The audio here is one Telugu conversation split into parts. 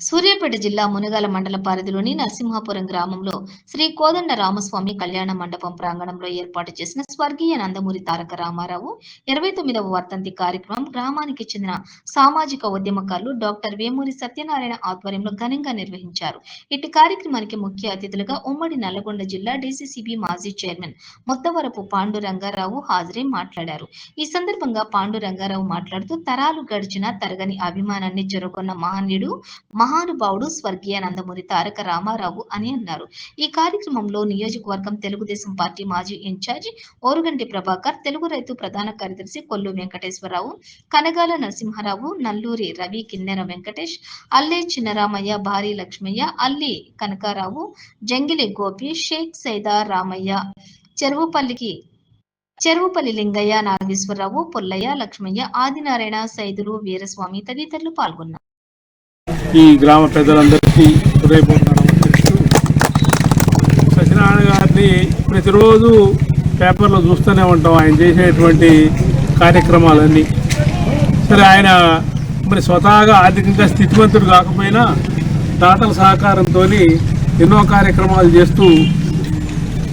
సూర్యాపేట జిల్లా మునగాల మండల పరిధిలోని నరసింహాపురం గ్రామంలో శ్రీ కోదండ రామస్వామి కళ్యాణ మండపం ప్రాంగణంలో ఏర్పాటు చేసిన స్వర్గీయ నందమూరి తారక రామారావు 29వ వర్ధంతి కార్యక్రమం గ్రామానికి చెందిన సామాజిక ఉద్యమకారులు డాక్టర్ వేమూరి సత్యనారాయణ ఆధ్వర్యంలో ఘనంగా నిర్వహించారు. ఇటు కార్యక్రమానికి ముఖ్య అతిథులుగా ఉమ్మడి నల్లగొండ జిల్లా డీసీసీబీ మాజీ చైర్మన్ ముత్తవరపు పాండురంగారావు హాజరై మాట్లాడారు. ఈ సందర్భంగా పాండురంగారావు మాట్లాడుతూ తరాలు గడిచిన తరగని అభిమానాన్ని చెరుకున్న మహానుభావుడు స్వర్గీయ నందమూరి తారక రామారావు అని అన్నారు. ఈ కార్యక్రమంలో నియోజకవర్గం తెలుగుదేశం పార్టీ మాజీ ఇన్ఛార్జి ఓరుగంటి ప్రభాకర్, తెలుగు రైతు ప్రధాన కార్యదర్శి కొల్లు వెంకటేశ్వరరావు, కనగాల నరసింహారావు, నల్లూరి రవి, కిన్నెర వెంకటేష్, అల్లే చిన్నరామయ్య, భారీ లక్ష్మయ్య, అల్లి కనకారావు, జంగిలి గోపి, షేక్ సైదా రామయ్య, చెరువుపల్లి లింగయ్య, నాగేశ్వరరావు, పుల్లయ్య, లక్ష్మయ్య, ఆదినారాయణ, సైదులు, వీరస్వామి తదితరులు పాల్గొన్నారు. ఈ గ్రామ పెద్దలందరికీ హృదయపూర్వక నమస్కరిస్తూ, సత్యనారాయణ గారిని ప్రతిరోజు పేపర్లో చూస్తూనే ఉంటాం. ఆయన చేసేటువంటి కార్యక్రమాలన్నీ సరే, ఆయన మరి స్వతహాగా ఆర్థికంగా స్థితివంతుడు కాకపోయినా దాతల సహకారంతో ఎన్నో కార్యక్రమాలు చేస్తూ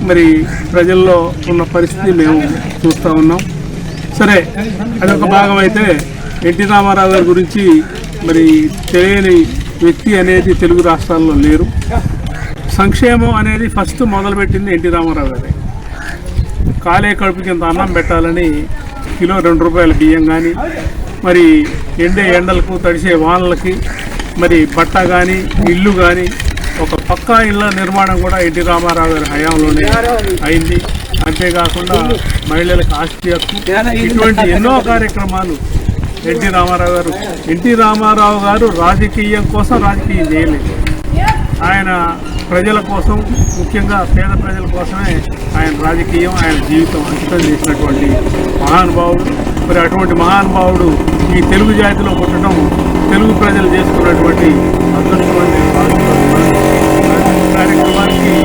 మరి ప్రజల్లో ఉన్న పరిస్థితి మేము చూస్తూ ఉన్నాం. సరే, అదొక భాగం అయితే ఎన్టీ రామారావు గారి గురించి మరి తెలియని వ్యక్తి అనేది తెలుగు రాష్ట్రాల్లో లేరు. సంక్షేమం అనేది ఫస్ట్ మొదలుపెట్టింది ఎన్టీ రామారావు గారే. కాలే కడుపుకి ఇంత అన్నం పెట్టాలని కిలో 2 రూపాయల బియ్యం కానీ, మరి ఎండలకు తడిసే వానలకి మరి బట్ట కానీ ఇల్లు కానీ ఒక పక్కా ఇళ్ళ నిర్మాణం కూడా ఎన్టీ రామారావు గారి హయాంలోనే అయింది. అంతేకాకుండా మహిళలకు ఆస్తి హక్కు, ఇటువంటి ఎన్నో కార్యక్రమాలు ఎన్టీ రామారావు గారు రాజకీయం కోసం రాజకీయం చేయలేదు. ఆయన ప్రజల కోసం, ముఖ్యంగా పేద ప్రజల కోసమే ఆయన రాజకీయం, ఆయన జీవితం అంకితం చేసినటువంటి మహానుభావుడు. మరి అటువంటి మహానుభావుడు ఈ తెలుగు జాతిలో పుట్టడం తెలుగు ప్రజలు చేసుకున్నటువంటి అదృష్టమైన కార్యక్రమానికి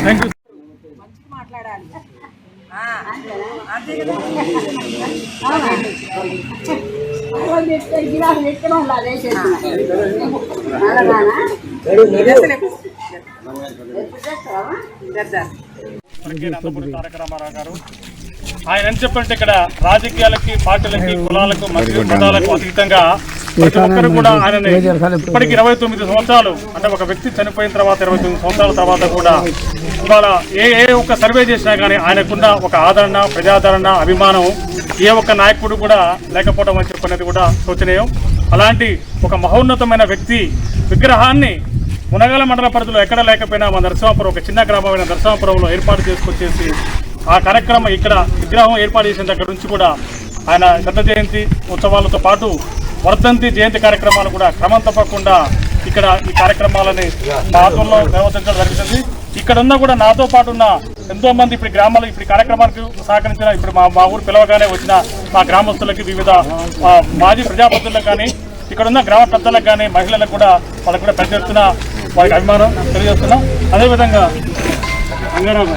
థ్యాంక్ యూ. తారక రామారావు గారు ఆయన ఎంత చెప్పంటే ఇక్కడ రాజకీయాలకి, పార్టీలకి, కులాలకు, మతాలకు అతీతంగా ప్రతి ఒక్కరు కూడా ఆయనని ఇప్పటికి 29 సంవత్సరాలు, అంటే ఒక వ్యక్తి చనిపోయిన తర్వాత 29 సంవత్సరాల తర్వాత కూడా ఇవాళ ఏ ఒక్క సర్వే చేసినా కానీ ఆయనకున్న ఒక ఆదరణ, ప్రజాదరణ, అభిమానం ఏ ఒక్క నాయకుడు కూడా లేకపోవడం అని చెప్పనేది కూడా శోచనీయం. అలాంటి ఒక మహోన్నతమైన వ్యక్తి విగ్రహాన్ని మునగాల మండల పరిధిలో ఎక్కడ లేకపోయినా మన నరసింహాపురం, ఒక చిన్న గ్రామమైన నరసింహాపురంలో ఏర్పాటు చేసుకొచ్చేసి ఆ కార్యక్రమం ఇక్కడ విగ్రహం ఏర్పాటు చేసిన దగ్గర నుంచి కూడా ఆయన దత్త జయంతి ఉత్సవాలతో పాటు వర్ధంతి జయంతి కార్యక్రమాలు కూడా క్రమం తప్పకుండా ఇక్కడ ఈ కార్యక్రమాలని మా ఆధ్వర్యంలో నిర్వర్తించడం జరుగుతుంది. ఇక్కడ ఉన్న కూడా నాతో పాటు ఉన్న ఎంతో మంది ఇప్పుడు గ్రామాలు ఇప్పుడు కార్యక్రమానికి సహకరించిన ఇప్పుడు మా ఊరు పిలవగానే వచ్చిన మా గ్రామస్తులకి, వివిధ మాజీ ప్రజాప్రతినిధులకు కానీ, ఇక్కడ ఉన్న గ్రామ పెద్దలకు కానీ, మహిళలకు కూడా వాళ్ళకు కూడా పెద్ద ఎత్తున వారికి అభిమానం తెలియజేస్తున్నాం. అదేవిధంగా రంగారావు